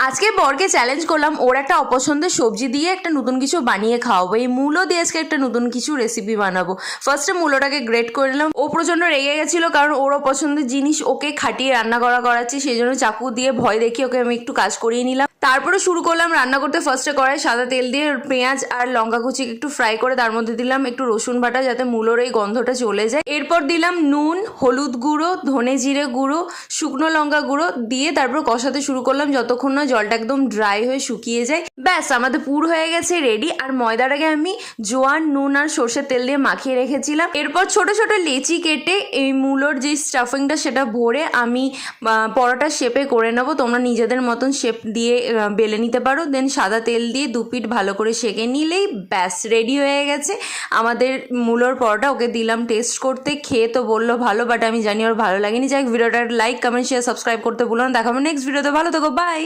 আজকে বরকে চ্যালেঞ্জ করলাম ওর একটা অপছন্দের সবজি দিয়ে একটা নতুন কিছু বানিয়ে খাওয়াবো। এই মূলো দিয়ে আজকে একটা নতুন কিছু রেসিপি বানাবো। ফার্স্টে মূলোটাকে গ্রেট করে নিলাম। ও প্রচণ্ড রেগে গেছিলো কারণ ওর অপছন্দের জিনিস ওকে খাটিয়ে রান্না করাচ্ছি, সেই জন্য চাকু দিয়ে ভয় দেখিয়ে ওকে আমি একটু কাজ করিয়ে নিলাম। তারপরে শুরু করলাম রান্না করতে। ফার্স্টে কড়াই সাদা তেল দিয়ে পেঁয়াজ আর লঙ্কা কুচি একটু ফ্রাই করে তার মধ্যে দিলাম একটু রসুন বাটা যাতে মূলোর এই গন্ধটা চলে যায়। এরপর দিলাম নুন, হলুদ গুঁড়ো, ধনে জিরে গুঁড়ো, শুকনো লঙ্কা গুঁড়ো দিয়ে তারপর কষাতে শুরু করলাম যতক্ষণ না জলটা একদম ড্রাই হয়ে শুকিয়ে যায়। ব্যাস আমাদের পুর হয়ে গেছে রেডি। আর ময়দাটাকে আমি জোয়ান, নুন আর সর্ষের তেল দিয়ে মাখিয়ে রেখেছিলাম। এরপর ছোট ছোট লেচি কেটে এই মূলোর যে স্টাফিংটা সেটা ভরে আমি পরোটার শেপে করে নেবো। তোমরা নিজেদের মতন শেপ দিয়ে বেলে নিতে পারো। দেন সাদা তেল দিয়ে দু পিঠ ভালো করে সেঁকে নিলেই ব্যাস রেডি হয়ে গেছে আমাদের মূলোর পরোটা। ওকে দিলাম টেস্ট করতে, খেয়ে তো বললো ভালো, বাট আমি জানি ওর ভালো লাগেনি। যাই হোক, ভিডিওটা লাইক, কমেন্ট, শেয়ার, সাবস্ক্রাইব করতে ভুলো না। দেখাবো নেক্সট ভিডিওতে। ভালো থেকো, বাই।